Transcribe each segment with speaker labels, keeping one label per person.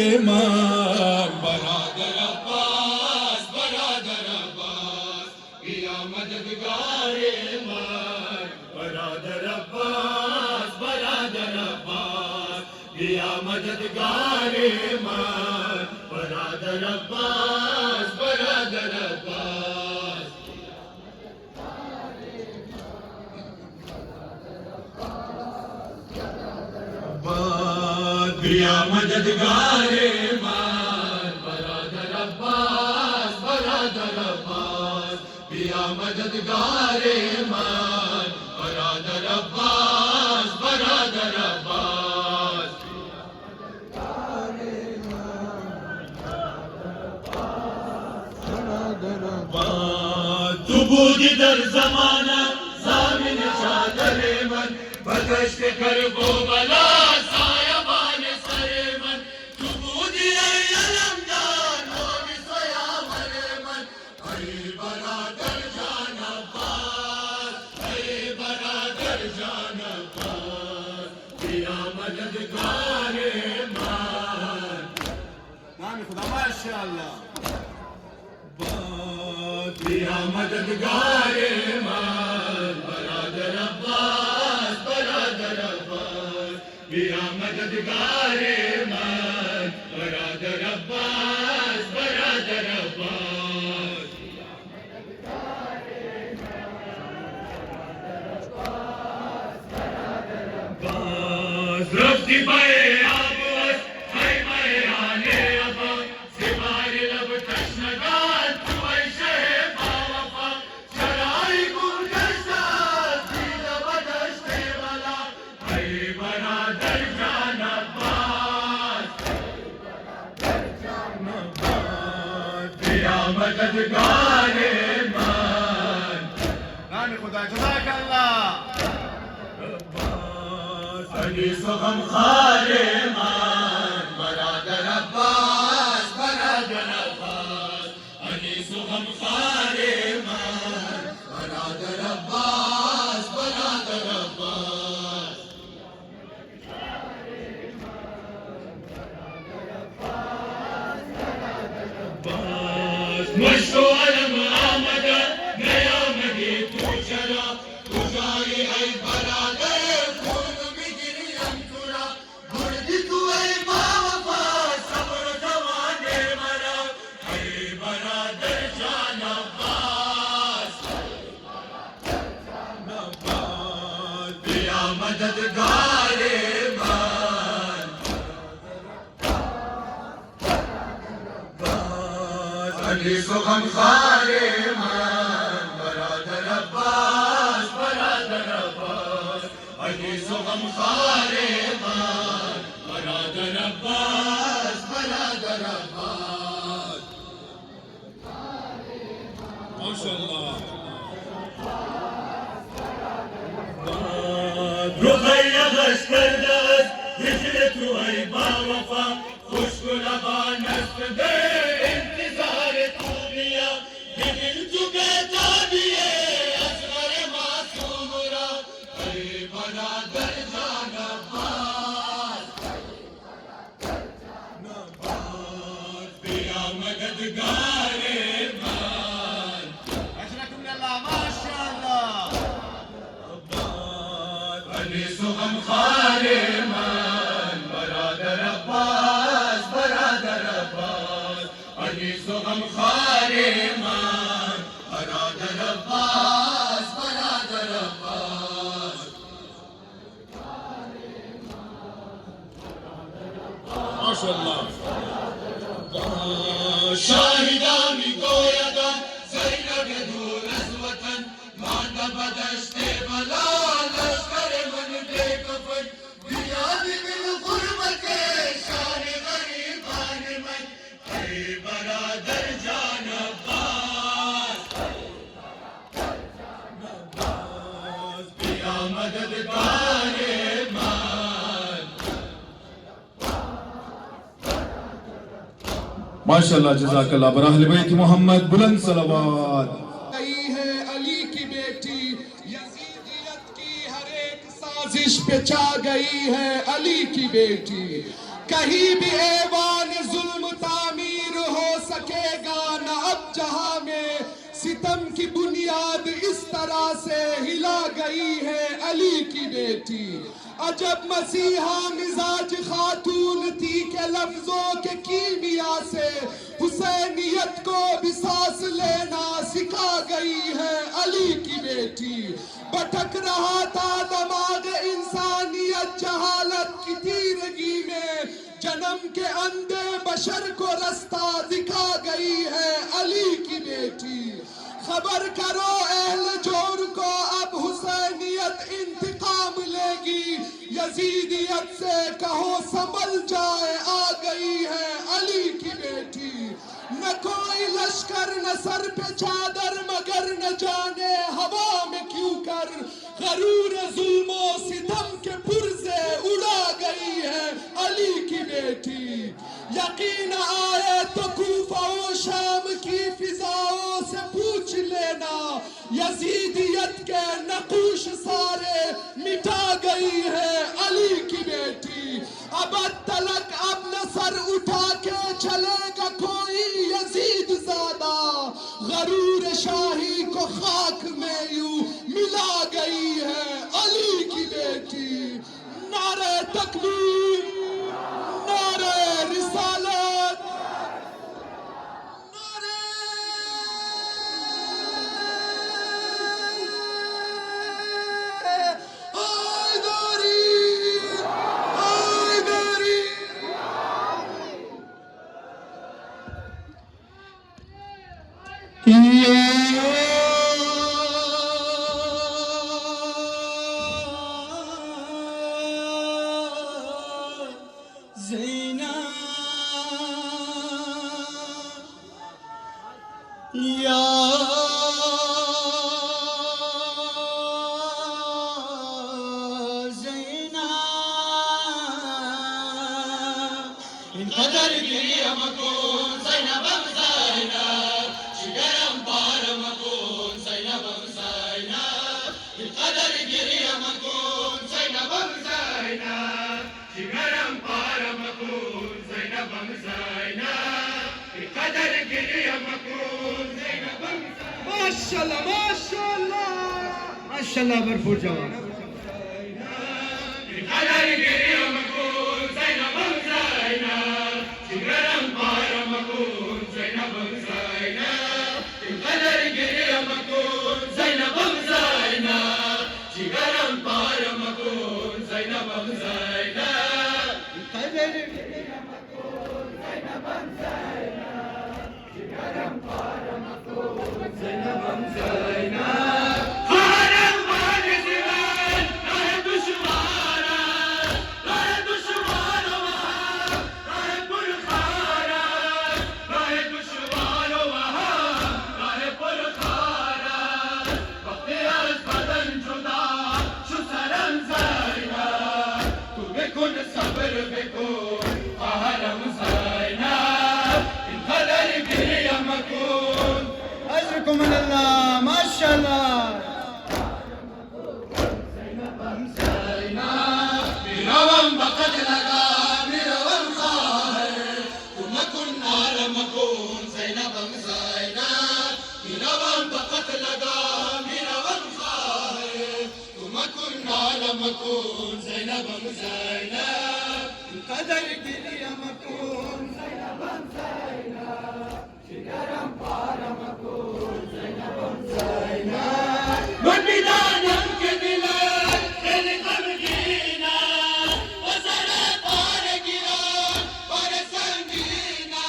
Speaker 1: ईमान बरादर अब्बास पिया मददगार ईमान बरादर अब्बास पिया मददगार ईमान बरादर अब्बास पिया मददगार ईमान बरादर अब्बास पिया मददगार ईमान बरादर अब्बास तू बूझ दर जमाना सामिन शादर मन बदश्त कर वो बला सायबान सरे मन तू बूझ अलमदार वो विसया मन अरे बरादर जान अब्बास पिया मददगार ईमान नाम खुदा माशाअल्लाह पिया मददगार ईमान बरादर अब्बास पिया मददगार ईमान बरादर अब्बास रफ्ती पे आबूस है मैं आने अब सिवार लब तशनगात तू ऐशे बावफा शराई गुलदस्ता सीध बदस्ते वाला है बरादर जान अब्बास पिया मददगार ईमान नाम खुदा जज़ाकल्लाह अनीस व गमखार ईमान बरादर अब्बास अनीस व गमखार ईमान बरादर अब्बास मशो अलम आमद नया मही तू चला तू जाए है बरादर मददगार ईमान अनीस व गमखार ईमान बरादर अब्बास अनीस व गमखार ईमान बरादर अब्बास माशाअल्लाह रुक़ैया लश्कर दस्त हिजरत हुई बावफा खुश्क लबान दे इंतजार तू दिया दिल चुके जादिए असगर मासूम रा अरे बरादर जान अब्बास पिया मददगार ईमान अशरकुम अल्लाह माशाअल्लाह अनीस व गमखार ईमान बरादर अब्बास अनीस व गमखार ईमान बरादर अब्बास माशाअल्लाह शाहिदानी गोयदा ज़ैनब दूर वतन मांदा बदश्ते बला लश्कर मन बेकफन बियाद बिल गुरबत शान गरीबान मन है बरादर जान अब्बास पिया मददगार ईमान माशाअल्लाह जज़ाकल्लाह बर अहले बैत मोहम्मद बुलंद सलावत
Speaker 2: साजिश पे छा गई है अली की बेटी कहीं भी ऐवान जुल्म तामीर हो सकेगा न अब जहां में। सितम की बुनियाद इस तरह से हिला गई है अली की बेटी। अजब मसीहा मिजाज खातून थी के लफ्जों के कीमिया से हुसैनियत को भी सांस लेना सिखा गई है अली की बेटी। भटक रहा था दमाग इंसानियत जहालत की तीरगी में, जन्म के अंधे बशर को रास्ता दिखा गई है अली की बेटी। खबर करो अहल जोर को अब हुसैनियत इंतकाम लेगी, यजीदियत से कहो संभल जाए आ गई है अली की बेटी। न कोई लश्कर न सर पे चादर मगर न जाने हवा में क्यों कर गरूर जुल्मो सितम के पुरज़े उड़ा गई है अली की बेटी। यकीन आए तो कूफा व शाम की फिजाओं से पूछ लेना, यजीदियत के नकूश सारे मिटा गई है अली की बेटी। अब तलक अब न सर उठा के चलेगा कोई यजीद ज़ादा, गरूर शाही को खाक में यूं मिला गई है अली की बेटी। नारे तकबीर, नारे रिसालत, नारे हैदरी, हैदरी।
Speaker 1: قدر گریم کن زینبم زینب جگرم بارم کن زینبم زینب قدر گریم کن زینبم زینب جگرم بارم کن زینبم زینب قدر گریم کن زینبم زینب.
Speaker 2: माशाल्लाह माशाल्लाह माशाल्लाह भरपूर जवाब।
Speaker 1: قدر گریم کن زینبم زینب جگرم بارم کن زینبم زینب قدر گریم کن زینبم زینب جگرم بارم کن زینبم زینب قدر گریم کن زینبم زینب جگرم بارم کن زینبم زینب. خواهرم بانز من راه دشوارم، راه دشوار و هم راه پرخارم، راه دشوار و هم راه پرخارم. وقتی از بدن جدا شو سرم زینب، تو بکن صبر بکن خواهرم زینب اینقدر گریم کن.
Speaker 3: أجركم من الله ما شاء الله.
Speaker 1: میروم به قتلگا میروم خواهر تو مکن نالم کن زینبم زینب. میروم به قتلگا میروم خواهر تو مکن نالم کن زینبم زینب.
Speaker 3: قدر گریم کن زینبم زینب جگرم بارم کن زینبم زینب.
Speaker 1: من میدانم که دلت خیلی غمگینه و سرت بار گیران بار سنگینه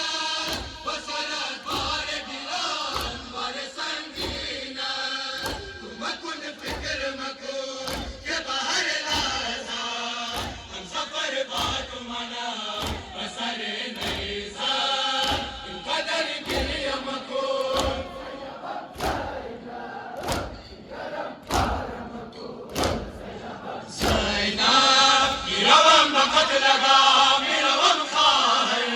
Speaker 1: و سرت بار گیران بار سنگینه. تو مکن فکر مکن که به هر لحظه هم سفر با تو منم و سر نیزه اینقدر گریه مکن. زینب میروم به قتلگا میروم خواهر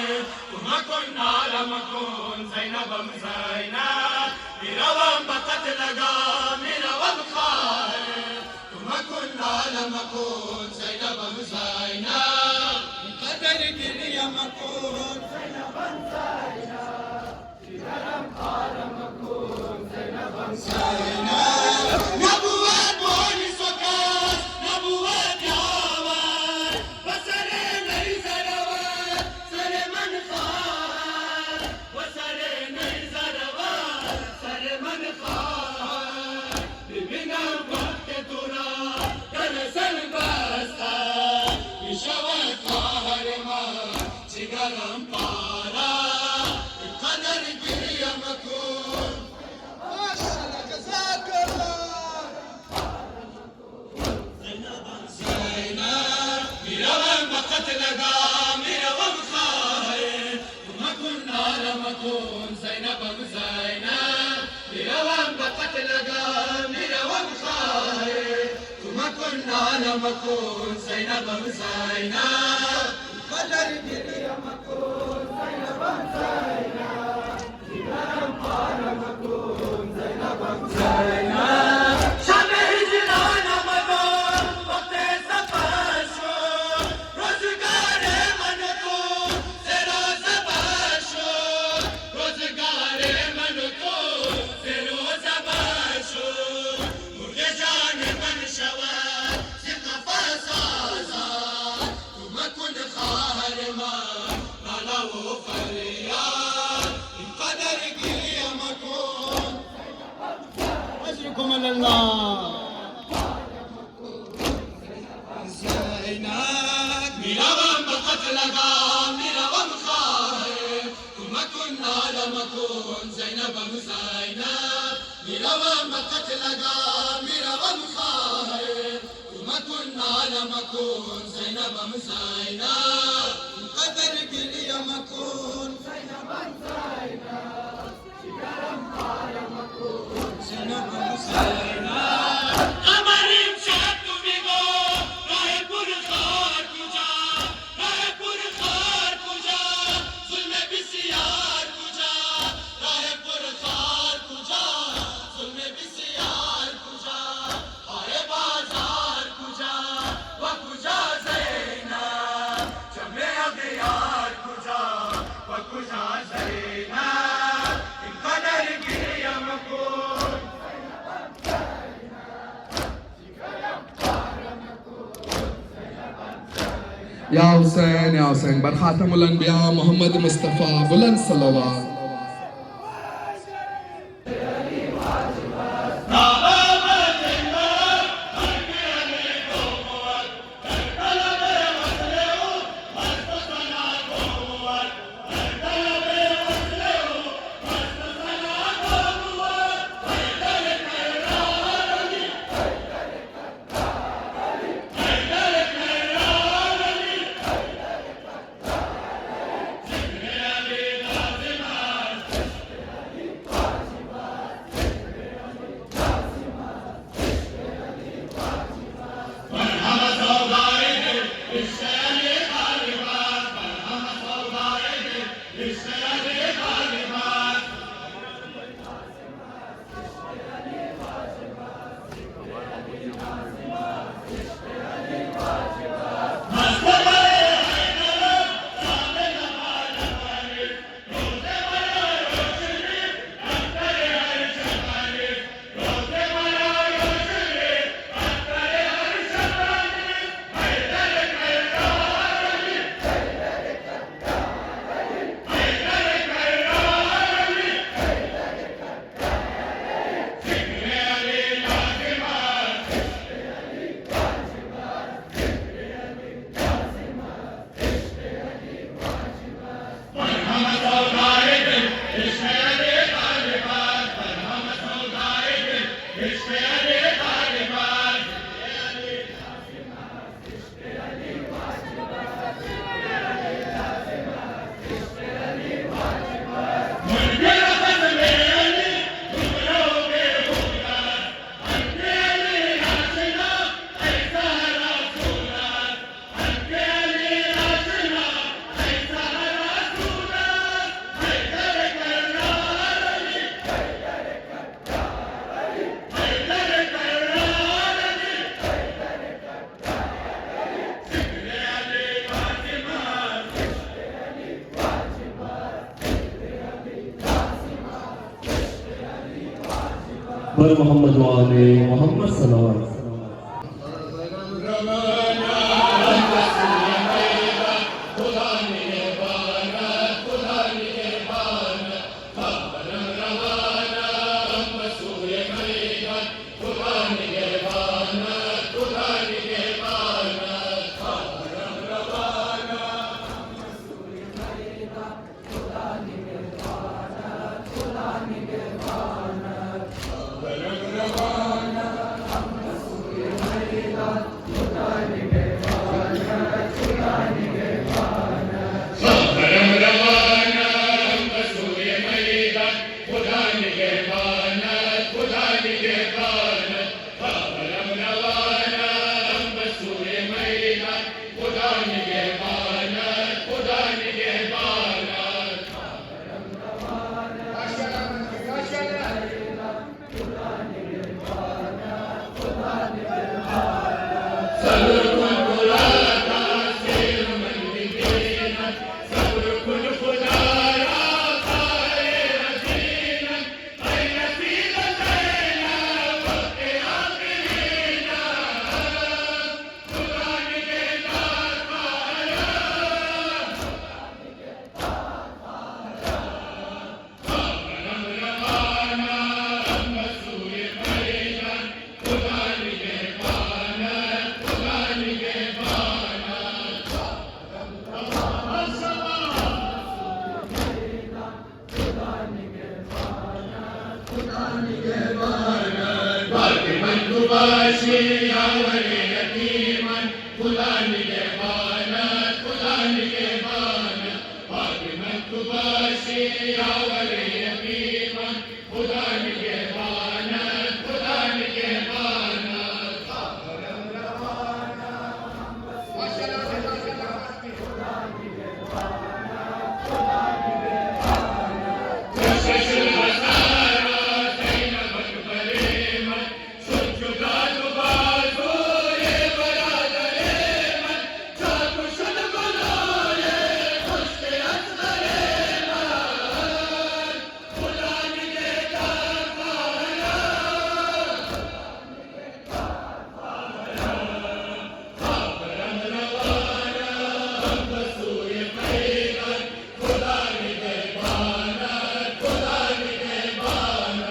Speaker 1: تو مکن نالم کن زینبم زینب. میروم به قتلگا میروم خواهر تو مکن نالم کن زینبم زینب. قدر گریه पारा कदर गिरियम खून
Speaker 2: माशाल्लाह जज़ाकल्लाह
Speaker 1: میروم به قتل گام میروم خواهر کمکن نالم کن زینبم زینب میروم به قتل گام میروم خواهر کمکن نالم کن زینبم زینب قدر گریم کن زینبم زینب دیدارم پارم کن زینبم زینب شب هجرانم کن وقت سفر شد روزگار من تو زرا زبر شد روزگار من تو زرا زبر شد مرغ جان من شود ز قفس آزاد کمکن خواهر من ناله و فریاد این قدر گریم کن
Speaker 3: أجركم على الله.
Speaker 1: زینب میروم به قتل گام میروم خواهر کمکن نالم کن زینبم زینب میروم به قتل گام میروم خواهر کمکن نالم کن زینبم زینب قدر گریم کن زینبم زینب قمریم شب تو میگو راه پرخار کجا راه پرخار کجا ظلم بسیار کجا راه پرخار کجا ظلم بسیار کجا آه بازار کجا و کجا زینب جمع اغیار کجا و کجا زینب این قدر گریم کن
Speaker 2: या हुसैन बर खातमुल अंबिया मोहम्मद मुस्तफ़ा बुलंद सल्लल्लाहु
Speaker 4: बर मोहम्मद वाले मोहम्मद सल्लल्लाहु अलैहि वसल्लम
Speaker 1: तुबाशी यावर यतीमन खुदा निगहबानत खुदा निगहबानत फातिमा तुबाशी यावर यतीमन खुदा निगहबानत खुदा निगहबानत जशशुल हसारा ज़ैनब अकबरेमन शुजुगा दुबाज़ो ये बरादरेमन चाकु शुद गुलोये खुश्क असगरेमन खुदा निगहबान खाबरम रवाना हम बसूए पैगन खुदा निगहबान खुदा निगहबान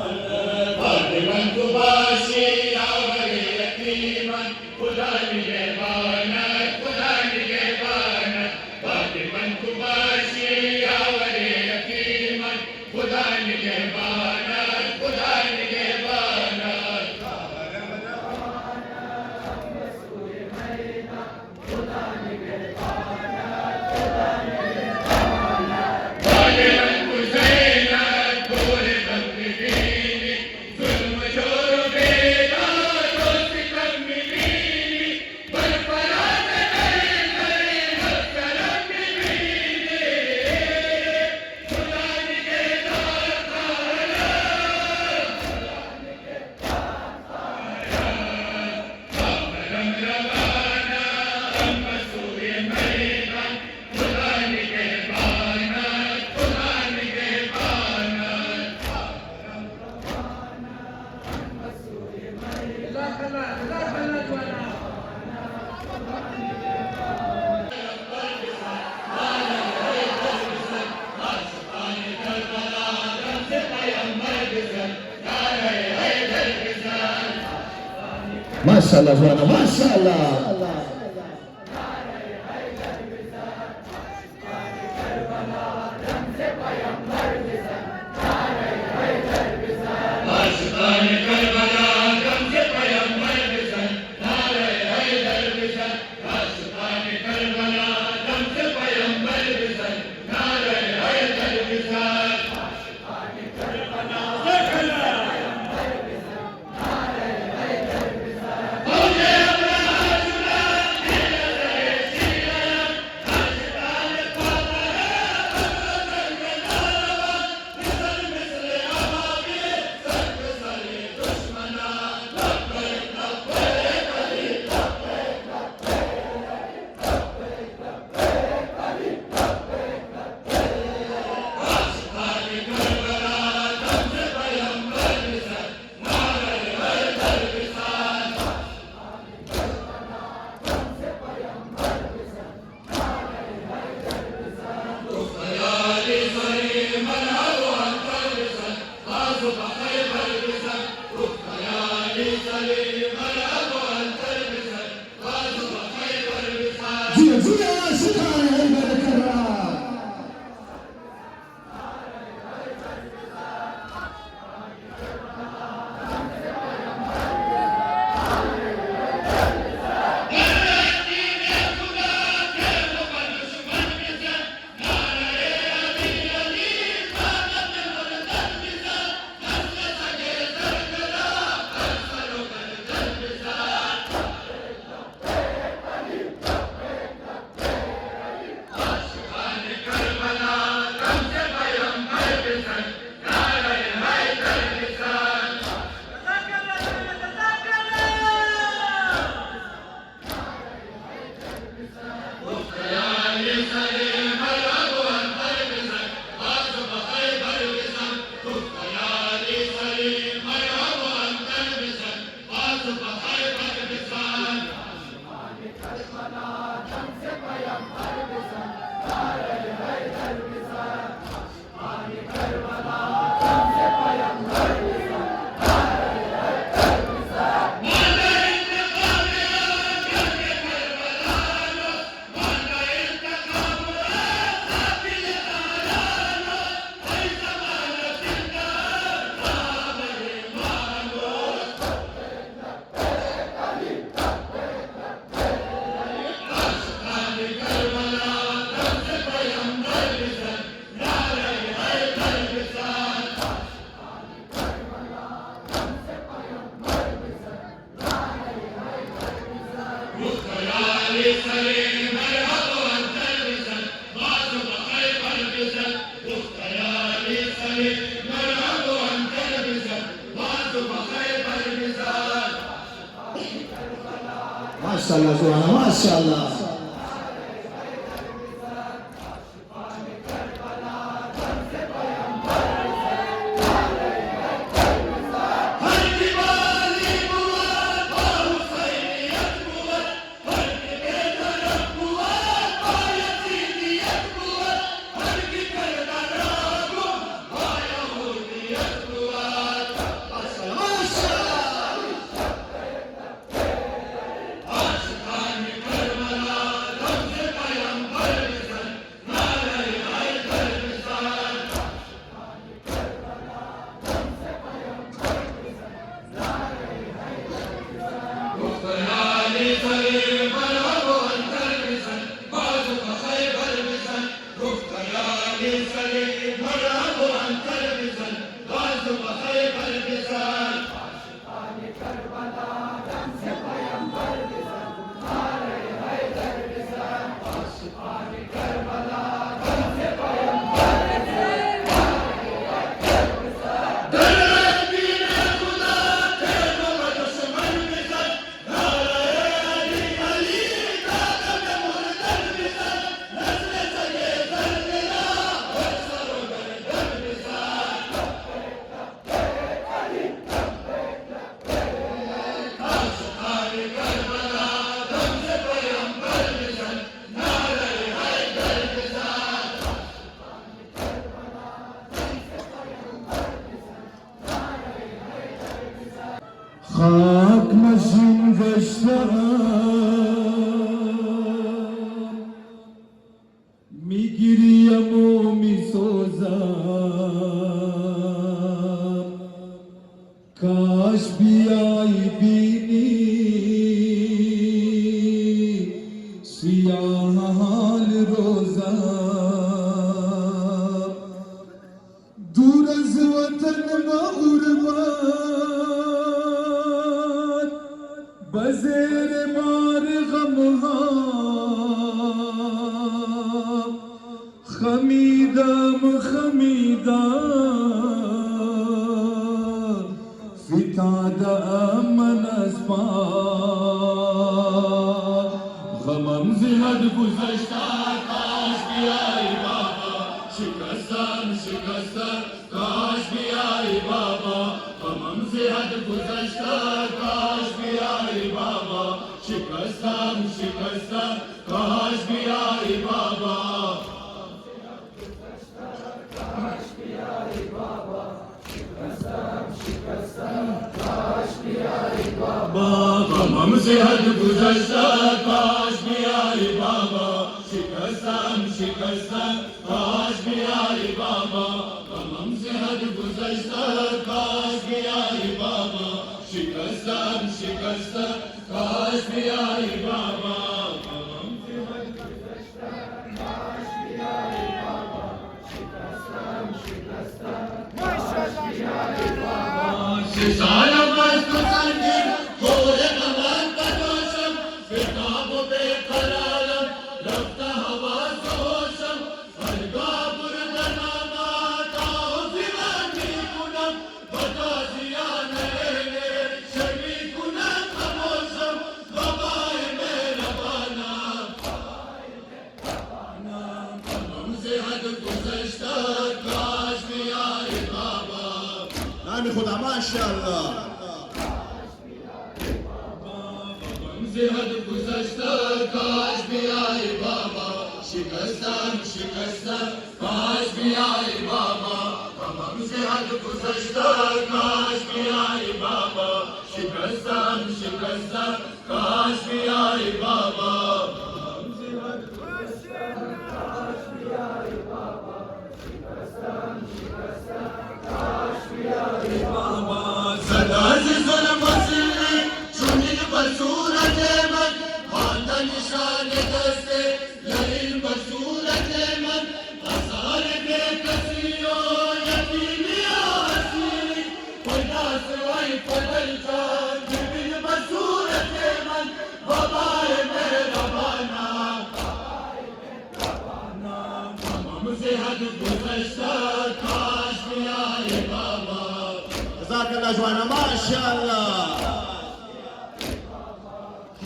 Speaker 1: फातिमा तुबाशी यावर यतीमन खुदा निगहबान खुदा निगहबान फातिमा तुबाशी यावर यतीमन खुदा निगहबान खुदा निगहबान फातिमा हुसैना गोरे बंदीनी जुल्म जोर बेदा दोस्त कम मिलीनी बरफराज करे करे हसरत मिलीनी खुदा निगहबान खाबरम रवाना हम बसूए मैदान खुदा निगहबान खुदा निगहबान
Speaker 3: माशाल्लाह जुआना माशाल्लाह
Speaker 1: आशिकान करबला गम से पैगंबर बिसन नारे हैदर बिसन आशिकान करबला गम से पैगंबर बिसन नारे हैदर बिसन मौजे अब्राह जुला नजरे सीरा आशिकान पापरा अब्राह जलवा मिसल मिसल आवागे सक सले दुश्मना लब्बैक लब्बैक अली आशिकान करबला गम से पैगंबर बिसन नारे हैदर बिसन खयाली सरे मरहब अंतर बिसन आज़ु बखैबर बिसन खयाली सरे मरहब अंतर बिसन आज़ु बखैबर बिसन
Speaker 3: जिया जिया शिकार हैदर कररा
Speaker 1: दुश्मन
Speaker 3: माशाल्लाह सुभान माशाल्लाह
Speaker 2: خاک نشین گشتم میگیریم و میسوزم کاش بیایی بینی سیاهان روزم دور از وطن مغربان بزیر مار غمها خمیدم فتادم من از پا غمم زیاد گذشته کاش بیایی بابا شکستم کاش بیایی بابا غمم زیاد گذشته کاش بیایی بابا شکستم کاش بیایی بابا غمم زیاد گذشته کاش بیایی بابا شکستم کاش بیایی بابا غمم زیاد گذشته کاش بیایی بابا شکستم کاش بیایی بابا غمم زیاد گذشته کاش بیایی بابا شکستم کاش بیایی بابا سالم از تو سنگین خور نمان بدوشم بتاب و بقرارم رفته حواس و هوشم هرگاه بردن آمد آزیان میکنم و تازیان اهله شرمی کنم خموشم بابای مهربانم غمم زیاد گذشته کاش بیایی بابا
Speaker 3: نام خدا ماشاءالله
Speaker 2: زیاد گذشته کاش بیایی بابا شکستم کاش بیایی بابا غمم زیاد گذشته کاش بیایی بابا شکستم کاش بیایی بابا غمم زیاد گذشته کاش بیایی بابا شکستم کاش بیایی بابا صدا ز ظلم و ذلی چونین بر صورت من خواندن نشان دست لعین بر صورت من آثار بے کسی و یتیمی و اسیری پیدا سوای فضل جان ببین بر صورت من بابای مهربان
Speaker 5: जवाना माशाअल्लाह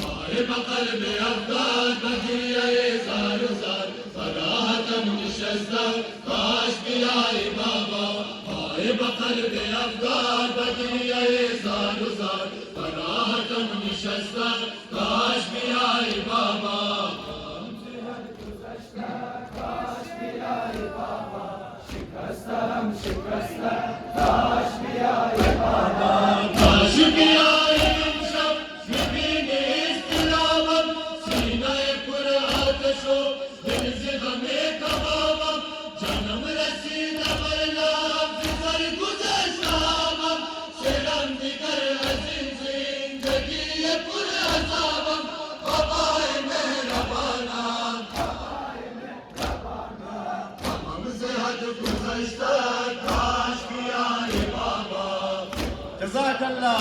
Speaker 1: हाय बकल में अफगान बगिया जार जार फराहतम निशस्ता काश भी आए बाबा हाय बकल में अफगान बगिया जार जार फराहतम निशस्ता काश भी आए बाबा काश भी आए इंशब नबीने इस्तिलावम सीनाए पुरातशो दिल से हमें कबावम जन्म रसीद वरनाम फिकर गुज़श्तावम शरम दिगर अज़ीम ज़िंदगी ये पुरअज़ावम बाबाए मेहरबाना हमसे हद गुज़श्ता काश भी आए बाबा
Speaker 5: जज़ाकल्लाह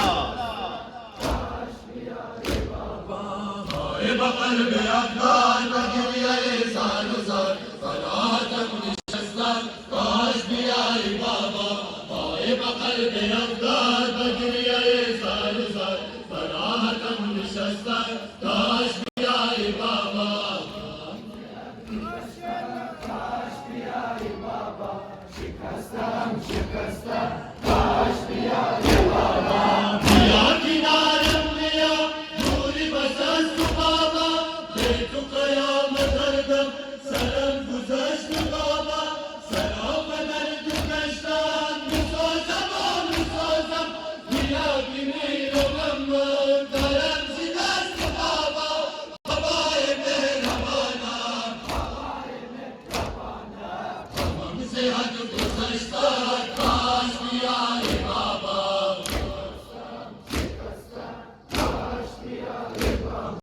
Speaker 1: हाय बकल में अफगान बगिया जार जार फराहतम निशस्ता काश भी आए बाबा हाय बकल में अफगान बगिया जार जार फराहतम निशस्ता काश भी आए बाबा पिया किनारम मिया दूरी बसस्त बाबा बेतु कयाम दर्दम सलाम गुज़श्त बाबा सलाम दर्द कश्तान मुसोज़म पिया की नीलो गम दरम शिकस्त बाबा बाबाए मेहरबाना हमसे हद गुज़श्ता